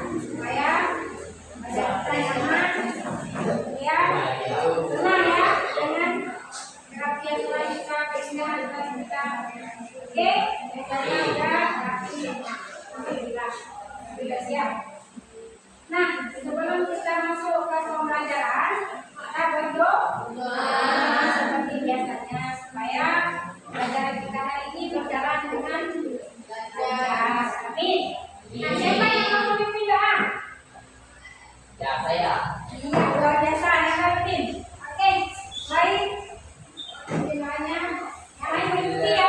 supaya ada kita yang aman, ya tenang ya dengan terapi yang kita keindahan kita. Oke, mejanya udah rapi, sudah siap. Nah, sebelum kita masuk ke pembelajaran, kita berdoa seperti biasanya supaya pelajaran kita hari ini berjalan dengan lancar. Amin. Nah, siapa yang mau memimpin doa? Ya, saya. Iya, luar biasa ya Martin. Oke, baik. Doanya yang lain mengikuti ya.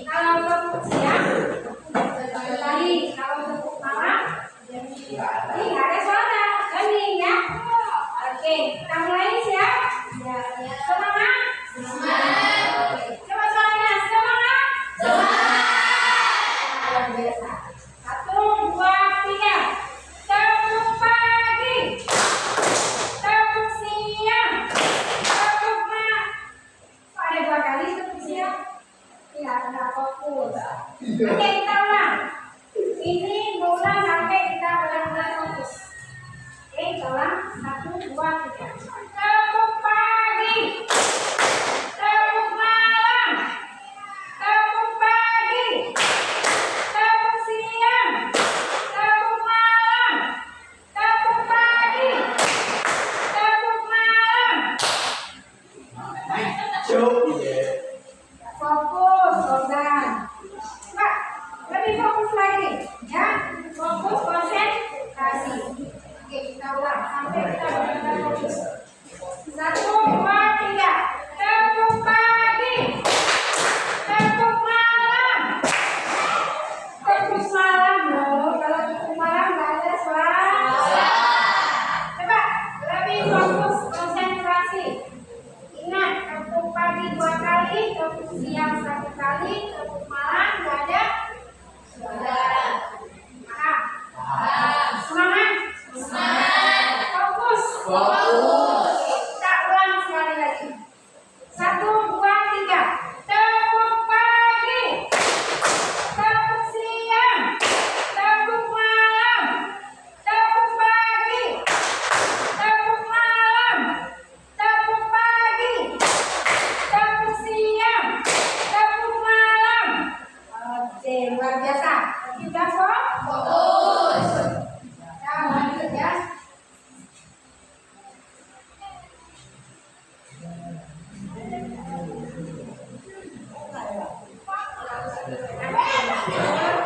Kalau untuk siang, 1 kali. Kalau untuk malam, 3 kali. Fokus. Kita ulang sekali lagi. 1, 2, 3. Tepuk pagi, tepuk siang, tepuk malam, tepuk pagi, tepuk malam, tepuk pagi, tepuk siang, tepuk malam. Oke, luar biasa. Kita fokus. Kita lanjut ya.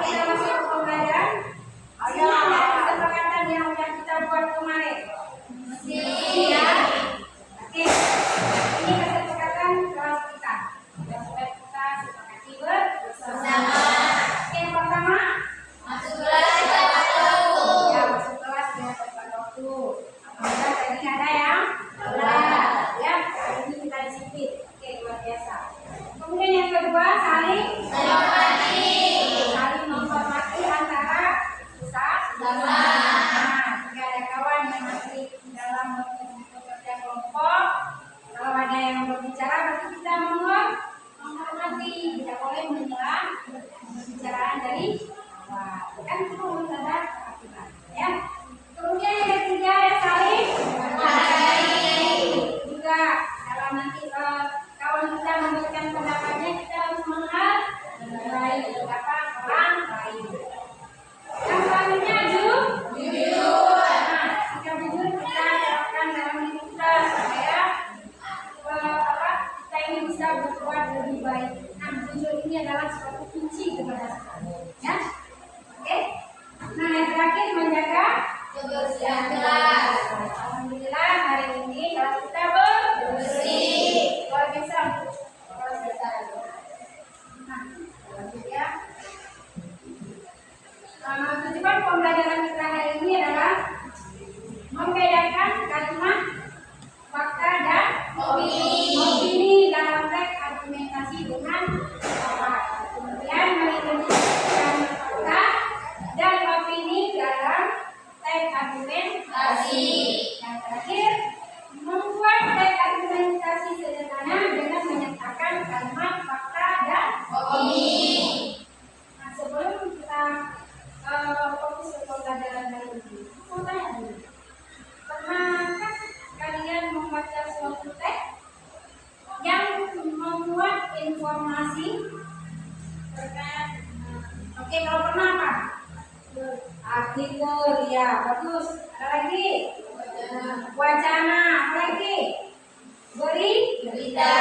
Kita masuk ke pembelajaran. Ada kesepakatan yang sudah kita buat kemarin. Ya. Oke. Ini kesepakatan kelas kita. Yang sudah kita sepakati bersama. Oke, yang pertama. Masuk kelas tepat waktu. Ya, masuk kelas dengan tepat waktu. Apabila tadi ada yang telat. Ya, hari ini kita disiplin. Oke, luar biasa. Kemudian yang kedua, saling menghormati antara sesama. Nah, jika ada kawan yang masih dalam bekerja kelompok, kalau ada yang berbicara berarti kita menghormati, tidak boleh menyela pembicaraan dari kawan. Kan itu ada aturan, ya. Kemudian yang ketiga ada saling menghargai. Juga kalau nanti kawan kita memberikan pendapatnya, kita harus menghargai pendapat orang lain. Yang selanjutnya jujur. Nah, sikap jujur kita terapkan dalam hidup kita supaya kita ini bisa berbuat lebih baik. Nah, jujur ini adalah suatu kunci kepada kita. Ya, oke. Nah, yang terakhir menjaga kebersihan kelas. Alhamdulillah hari ini kelas kita bersih. Luar biasa untuk kelas kita. Nah, lanjut ya. Tujuan pembelajaran kita hari ini adalah membedakan kalimat fakta dan opini dalam teks argumentasi dengan fakta. Kemudian menunjukkan fakta dan opini dalam teks argumentasi. Yang terakhir, membuat teks argumentasi sederhana dengan menyatakan kalimat fakta dan opini. Nah, sebelum kita fokus ke pembelajaran hari ini, mau tanya dulu, pernahkah kalian membaca suatu teks yang memuat informasi terkait? Oke, kalau pernah apa? Artikel, ya bagus. Ada lagi? Wacana, apa lagi? Berita.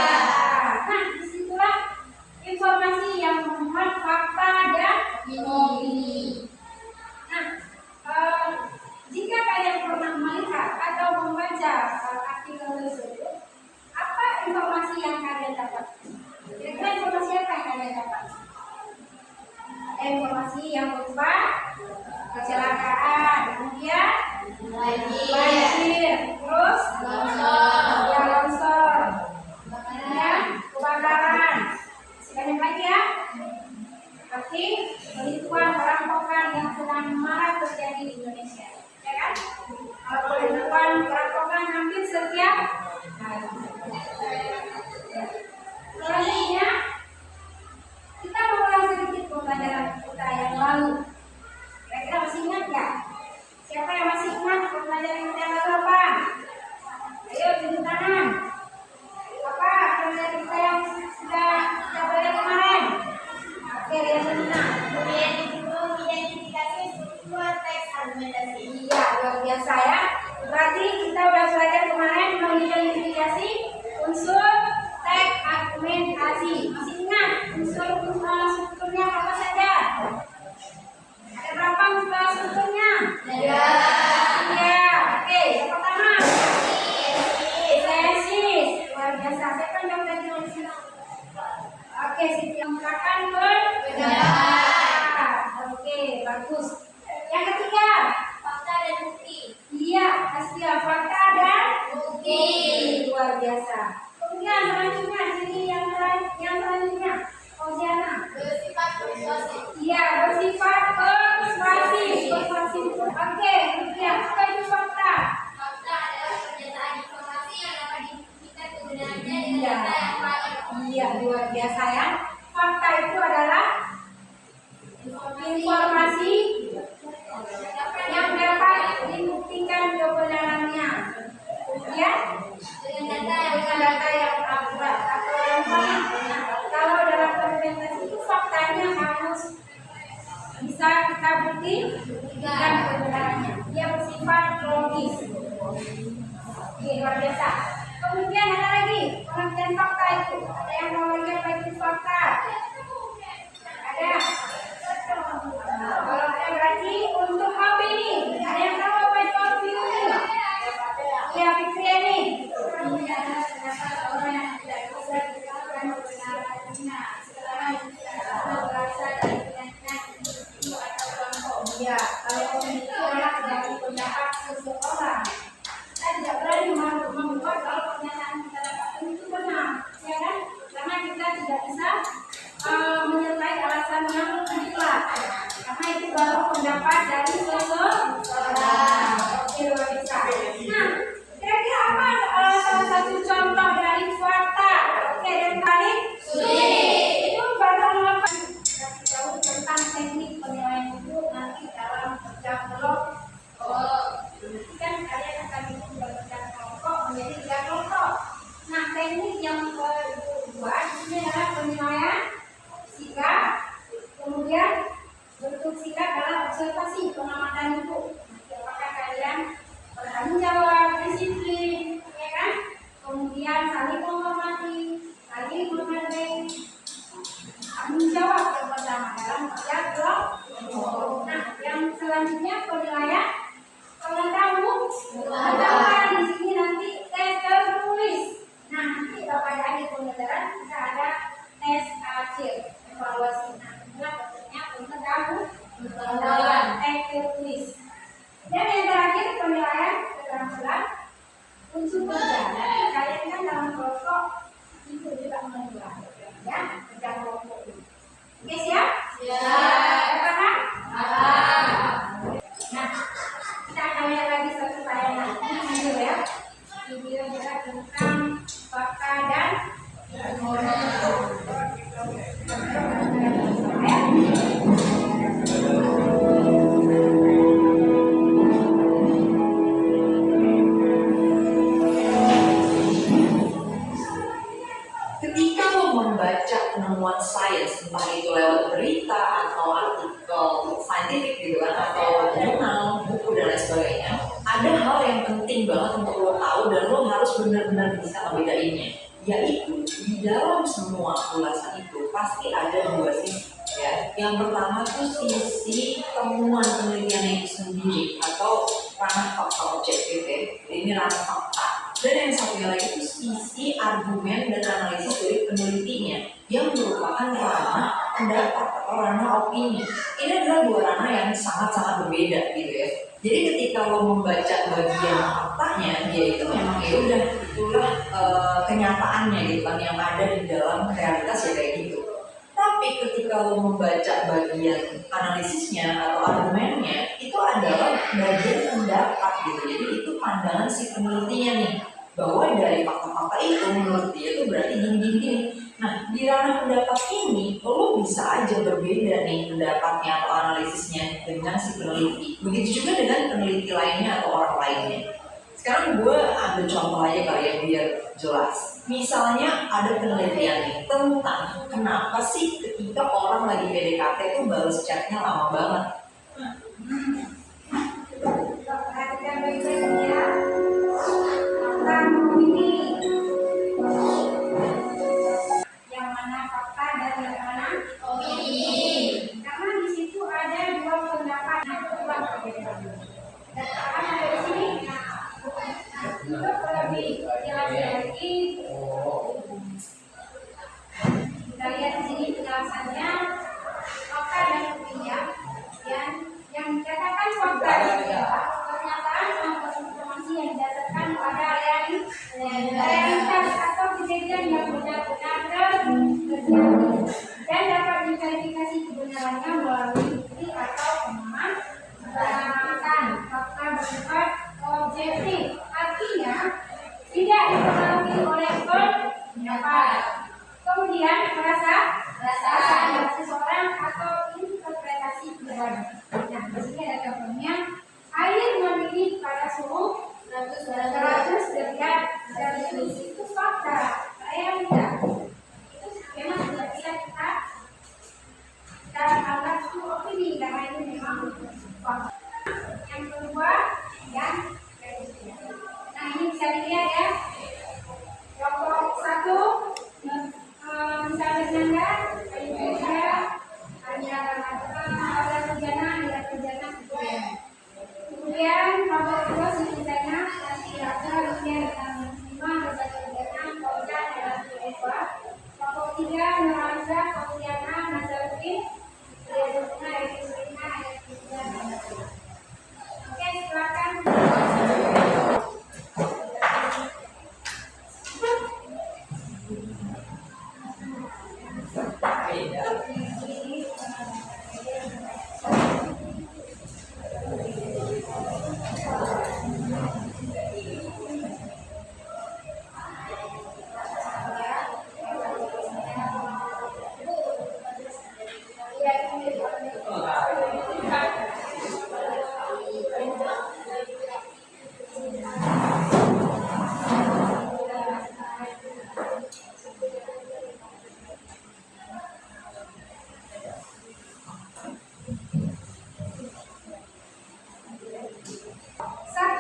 Nah, disitulah informasi yang memuat fakta dan opini. Nah, jika kalian pernah melihat atau membaca artikel tersebut, apa informasi yang kalian dapat? Kira-kira informasi apa yang kalian dapat? Ada informasi yang berupa kecelakaan, kemudian banjir, terus longsor, kemudian kebakaran, banyak lagi ya. Seperti penipuan, perampokan yang sedang marak terjadi di Indonesia, ya kan? Kalau penipuan, perampokan hampir setiap hari. Selanjutnya, kita mengulang sedikit pembelajaran kita yang lalu. Kira-kira masih ingat nggak? Siapa yang masih ingat pembelajaran kita yang lalu apa? Ayo tunjuk tangan. Apa pembelajaran kita yang sudah kita belajar kemarin? Oke, lihat senang. Kemudian itu identifikasi struktur teks argumentasi. Iya, luar biasa ya. Berarti kita udah belajar kemarin mengidentifikasi unsur teks argumentasi. Masih ingat unsur strukturnya apa saja? Ada berapa unsur strukturnya? Iya. Iya. Oke, yang pertama tesis. Luar biasa. Siapa yang udah tulis? Oke, yang merupakan pendapat. Oke, bagus. Yang ketiga, fakta dan bukti. Iya, pasti fakta dan bukti. Luar biasa. Kemudian selanjutnya, sini yang selanjutnya, Oziana. Bersifat persuasif. Iya, bersifat persuasif. Oke, kemudian apa itu fakta? Fakta adalah informasi yang dapat dibuktikan kebenarannya. Kemudian dengan data yang akurat atau yang valid. Kalau dalam argumentasi itu faktanya harus bisa kita buktikan kebenarannya. Dia bersifat logis. Oke, luar biasa. Kemudian ada lagi pengertian fakta itu. Ada yang mau lagi apa itu fakta? Ada. Kalau ada berarti untuk apa ini? Ada yang tahu apa itu apa ini? Ya, Fitri ini. Ya, kalau itu adalah dari pendapat seseorang. Kita tidak berani membuat kalau pernyataan kita dapatkan itu benar, ya kan? Karena kita tidak bisa menyertai alasan yang kuat. Karena itu baru pendapat dari seseorang. Oke, luar biasa. Nah, kira-kira apa salah satu contoh dari fakta? Oke, dan balik. Itu baru apa? Kasih tahu tentang teknik penilaian itu nanti dalam kerja kelompok. Kan kalian akan membagikan kelompok menjadi 3 kelompok. Nah, teknik yang kedua ini adalah penilaian sikap, kemudian bentuk sikap dalam observasi pengamatan itu. Apakah kalian bertanggung jawab, disiplin, ya kan? Kemudian saling menghormati, saling menghargai, tanggung jawab yang pertama dalam kerja kelompok. Nah, yang selanjutnya penilaian pengetahuan. Di sini nanti tes tertulis. Nah, nanti pada akhir pembelajaran kita ada tes akhir evaluasi. Nah, inilah bentuknya pengetahuan tes tertulis. Dan yang terakhir penilaian keterampilan unsur kerja. Nanti kalian kan dalam kelompok itu juga menilai, ya, kerja kelompok ini. Oke, siap? Siap. Paham? Nah, kita akan lihat lagi satu tayangan video ya. Video juga tentang fakta dan ketika lo membaca penemuan sains, entah itu lewat berita atau artikel saintifik gitu kan, atau jurnal, buku dan lain sebagainya, ada hal yang penting banget untuk lo tahu dan lo harus benar-benar bisa membedainnya. Yaitu di dalam semua ulasan itu pasti ada 2 sisi. Ya, yang pertama tuh sisi temuan penelitian itu sendiri atau ranah fakta objektif ya. Ini ranah fakta. Dan yang satunya lagi itu sisi argumen dan analisis dari penelitinya yang merupakan ranah pendapat atau ranah opini. Ini adalah 2 ranah yang sangat-sangat berbeda gitu ya. Jadi ketika lo membaca bagian faktanya, dia itu memang ya udah itulah kenyataannya gitu kan yang ada di dalam realitas ya kayak gitu. Tapi ketika lo membaca bagian analisisnya atau argumennya, itu adalah bagian pendapat gitu. Jadi itu pandangan si penelitinya nih, bahwa dari fakta-fakta itu menurut dia itu berarti gini-gini. Nah, di ranah pendapat ini, lo bisa aja berbeda nih pendapatnya atau analisisnya dengan si peneliti. Begitu juga dengan peneliti lainnya atau orang lainnya. Sekarang gue ambil contoh aja kali ya biar jelas. Misalnya ada penelitian nih tentang kenapa sih ketika orang lagi PDKT itu balas chatnya lama banget. perhatikan baik-baik ya. Tentang ini yang mana fakta dan yang mana opini. Karena di situ ada 2 pendapat yang kuat berbeda. Dan akan ada di sini. Untuk lebih jelas lagi, kita lihat di sini penjelasannya fakta dan opini ya. Yang dikatakan fakta itu pernyataan atau informasi yang didasarkan pada realitas atau kejadian yang benar-benar terjadi dan dapat diverifikasi kebenarannya melalui bukti atau pengamatan. Fakta bersifat objektif, artinya tidak dipengaruhi oleh pendapat, kemudian perasaan seseorang atau interpretasi bisa dilihat ya. Kelompok 1 misalnya Nanda, Ayu Media, ada Kerjana, kemudian kelompok 2 Siti Zainab, Nasi Raga, Rukia dan Muslimah, Reza Kerjana, Fauza dan Eva. Kelompok 3 Nurhaliza, Fauzana, Nazaruddin, Riyaduna, Elisrina, Ayatullah. Oke, silakan.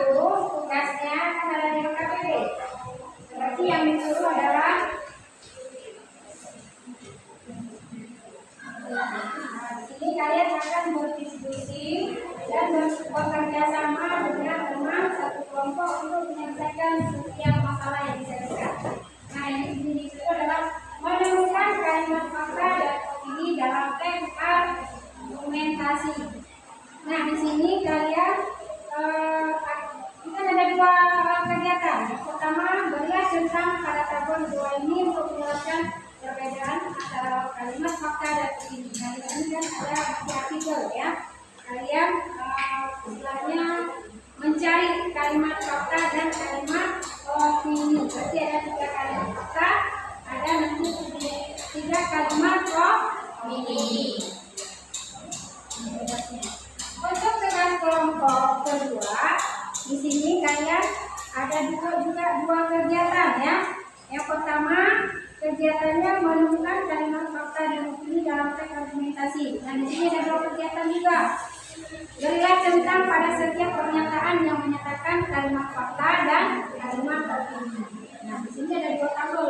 Tugasnya kan ada di KPD. Berarti yang disuruh adalah di sini kalian akan berdiskusi dan bekerja sama dengan teman satu kelompok untuk menyelesaikan setiap masalah yang diselesaikan. Nah, yang di situ adalah menemukan kalimat fakta dan opini dalam teks argumentasi. Nah, di sini kalian kita ada 2 kegiatan. Pertama, belajar tentang pada tabel 2 ini untuk menjelaskan perbedaan antara kalimat fakta dan opini. Nah, di sini kan ada artikel ya. Kalian istilahnya mencari kalimat fakta dan kalimat opini. Berarti ada 3 kalimat fakta, ada nanti 3 kalimat opini. Untuk tugas kelompok kedua, di sini kalian ada juga 2 kegiatan ya. Yang pertama, kegiatannya menemukan kalimat fakta dan opini dalam teks argumentasi. Nah, di sini ada 2 kegiatan juga. Berilah tentang pada setiap pernyataan yang menyatakan kalimat fakta dan kalimat opini. Nah, di sini ada 2 tabel.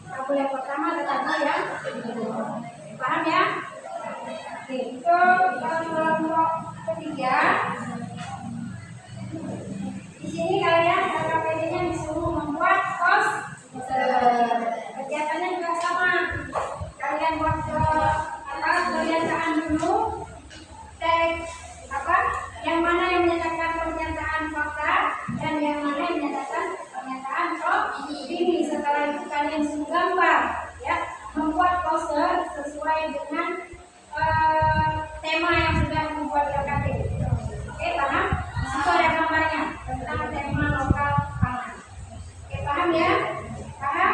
Tabel yang pertama dan tabel yang kedua. Paham ya? Oke, untuk kelompok ketiga, di sini kalian KPD-nya disuruh membuat poster. Kegiatannya juga sama. Kalian buat pernyataan dulu, teks yang mana yang menyatakan pernyataan fakta dan yang mana yang menyatakan pernyataan opini. Setelah itu kalian suruh gambar ya, membuat poster sesuai dengan tema yang sudah dibuat KKP. Oke, paham? Itu ada gambarnya tentang tema lokal pangan. Oke, paham ya? Paham?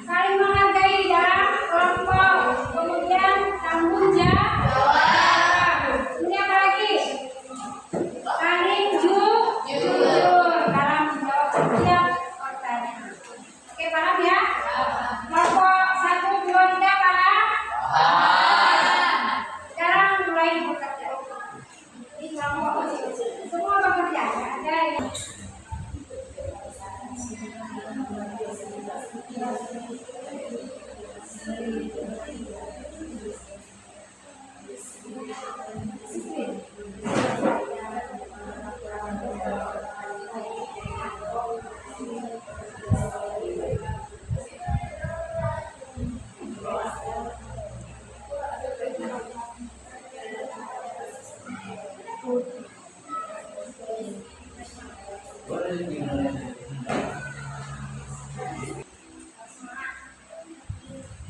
Saling menghargai dalam kelompok, kemudian tanggung jawab. Ini apa lagi? Saling jujur dalam menjawab setiap pertanyaan. Oke, paham ya? Kelompok 1, 2, 3 paham? Sekarang mulai bekerja. Di kelompok semua bekerja. Ada yang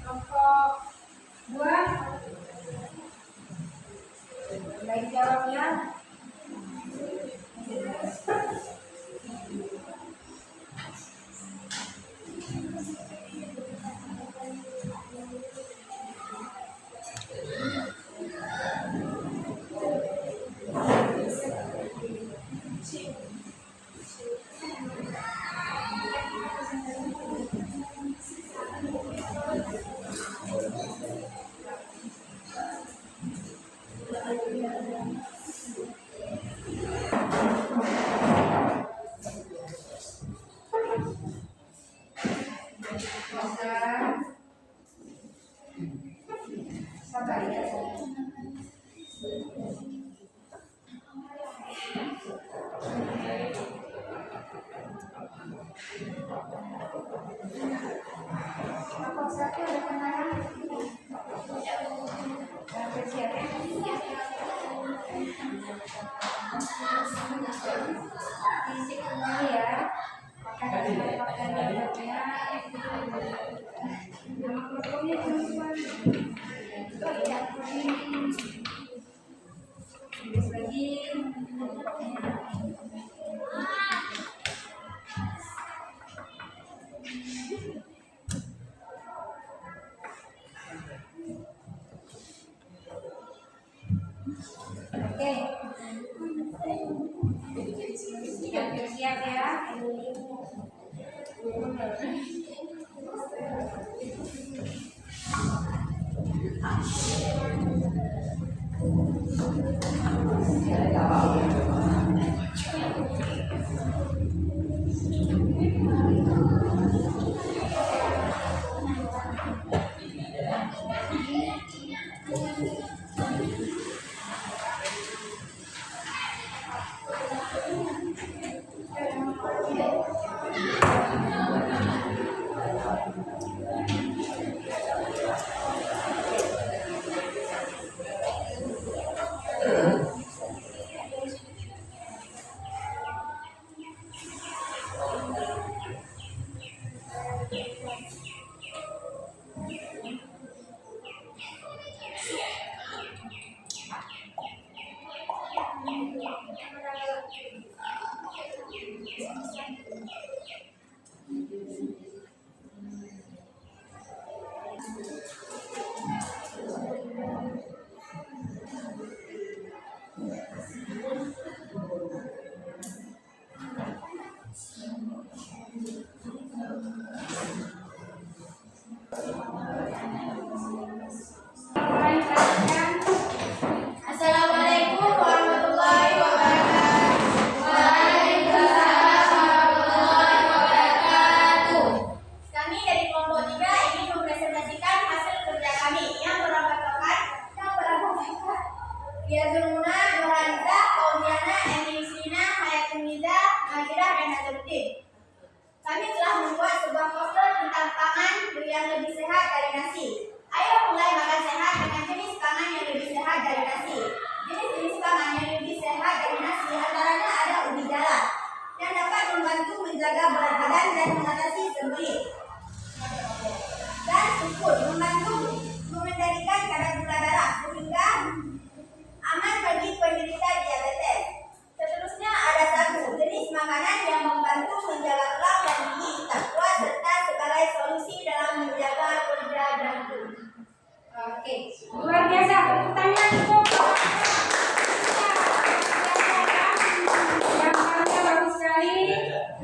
kelompok 2 baik jawabnya. Isi kembali ya. Pakaian nama kelompoknya teman-teman. Oh iya, tulis lagi. Oke. Siap ya. Assalamualaikum warahmatullahi wabarakatuh. Waalaikumsalam warahmatullahi wabarakatuh. Kami dari kelompok 3 ingin mempresentasikan hasil kerja kami yang berangkat Yazulmuna, Nurhaliza, Kaumiana, Eni Yusrina, Hayatuniza, Najirah, dan Nazaruddin. Kami telah membuat sebuah poster tentang pangan yang lebih sehat dari nasi. Ayo mulai makan sehat dengan jenis pangan yang lebih sehat dari nasi. Jenis-jenis pangan yang lebih sehat dari nasi antaranya ada ubi jalar yang dapat membantu menjaga berat badan dan mengatasi sembelit. Dan sukun membantu mengendalikan kadar gula darah sehingga aman bagi penderita diabetes. Seterusnya ada sagu, jenis makanan yang membantu menjaga tulang dan gigi tak kuat serta sebagai solusi dalam menjaga kerja jantung. Oke, luar biasa. Tepuk tangan untuk yang paling bagus sekali.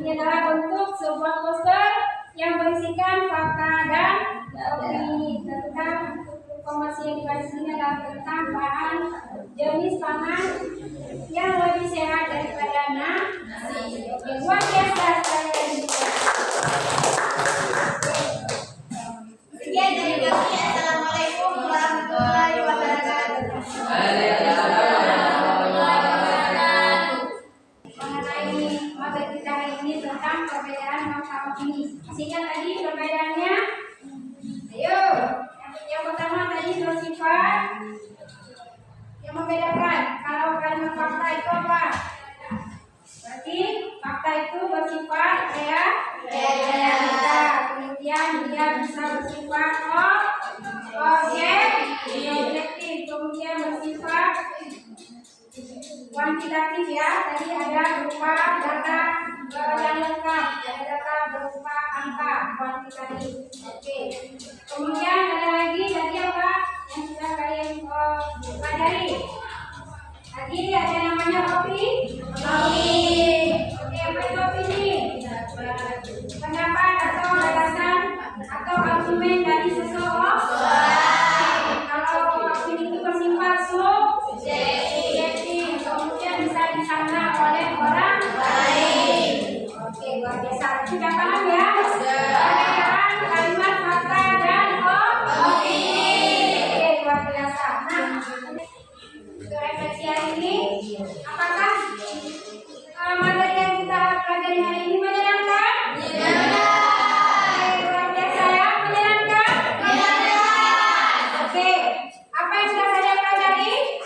Ini adalah bentuk sebuah poster yang berisikan fakta dan opini tentang informasi yang dibahas ini adalah tentang bahan jenis pangan yang lebih sehat daripada nasi. Oke, luar biasa sekali lagi. Sekian dari kami. Assalamualaikum warahmatullahi wabarakatuh. Mengenai materi kita hari ini tentang perbedaan makna opini. Sehingga tadi perbedaannya, ayo, yang pertama tadi bersifat yang membedakan. Kalau kalimat fakta itu apa? Berarti fakta itu bersifat realita. Kemudian dia bisa bersifat objektif. Kemudian bersifat kuantitatif ya. Tadi ada berupa data yang lengkap, ada data berupa angka kuantitatif. Oke. Kemudian ada lagi tadi apa yang sudah kalian pelajari? Tadi ada namanya opini. Oke, apa itu opini? Pendapat atau gagasan atau argumen dari seseorang. Kalau opini itu bersifat subjektif, kemudian bisa dicerna oleh orang lain. Oke, luar biasa. Sudah paham ya? Perbedaan kalimat fakta dan opini. Oke, luar biasa. Nah, untuk refleksi hari ini, apakah materi yang kita pelajari hari ini menyenangkan? Oke, luar biasa ya, menyenangkan? Oke, apa yang sudah saya pelajari?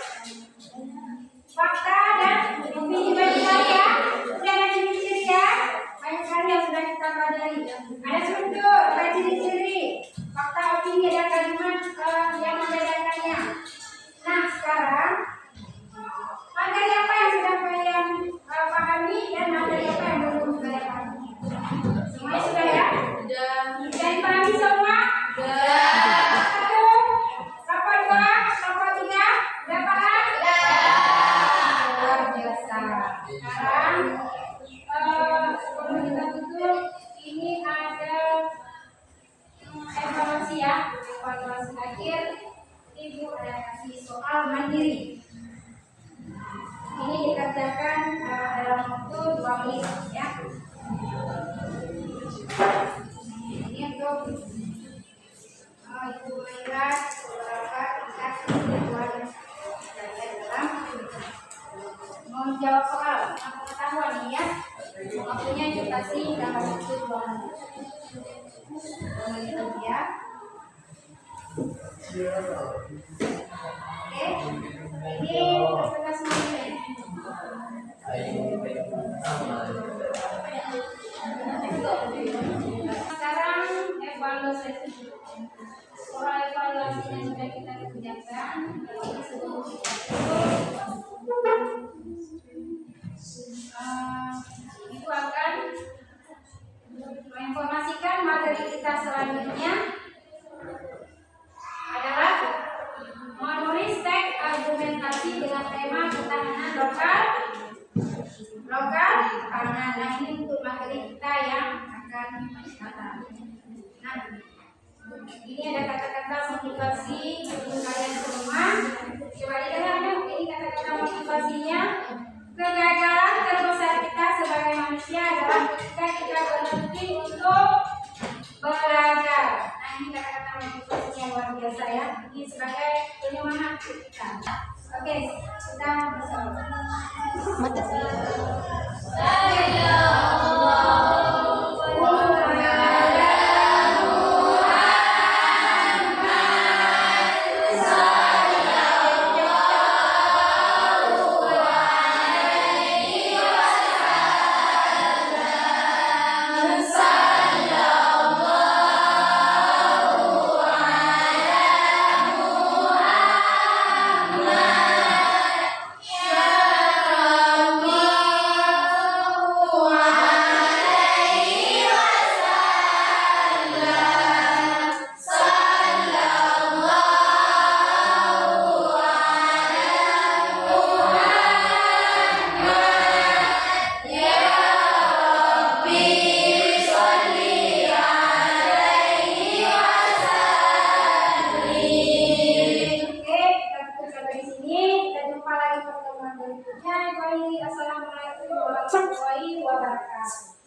Fakta dan opini. Sekarang sebelum kita tutup, ini ada evaluasi ya, evaluasi akhir. Ibu ada kasih soal mandiri. Ini dikerjakan dalam waktu 2 menit ya. Ini untuk Ibu melihat beberapa tingkat pengetahuan kalian dalam menjawab soal pengetahuan ini ya. Waktunya dikasih dalam waktu 2 menit. 2 menit ya. Oke, ini terbuka semuanya. Sekarang evaluasi. Soal evaluasi yang sudah kita kerjakan, ini sebelum Ibu akan menginformasikan materi kita selanjutnya adalah menulis teks argumentasi dengan tema ketahanan lokal pangan. Nah, ini untuk materi kita yang akan datang. Nah, ini ada kata-kata motivasi untuk kalian semua. Coba didengar yuk, ini kata-kata motivasinya. Kegagalan terbesar kita sebagai manusia adalah ketika kita berhenti untuk belajar. Nah, ini kata-kata motivasi yang luar biasa ya. Ini sebagai penyemangat kita. Oke, kita bersama. Assalamualaikum warahmatullahi wabarakatuh.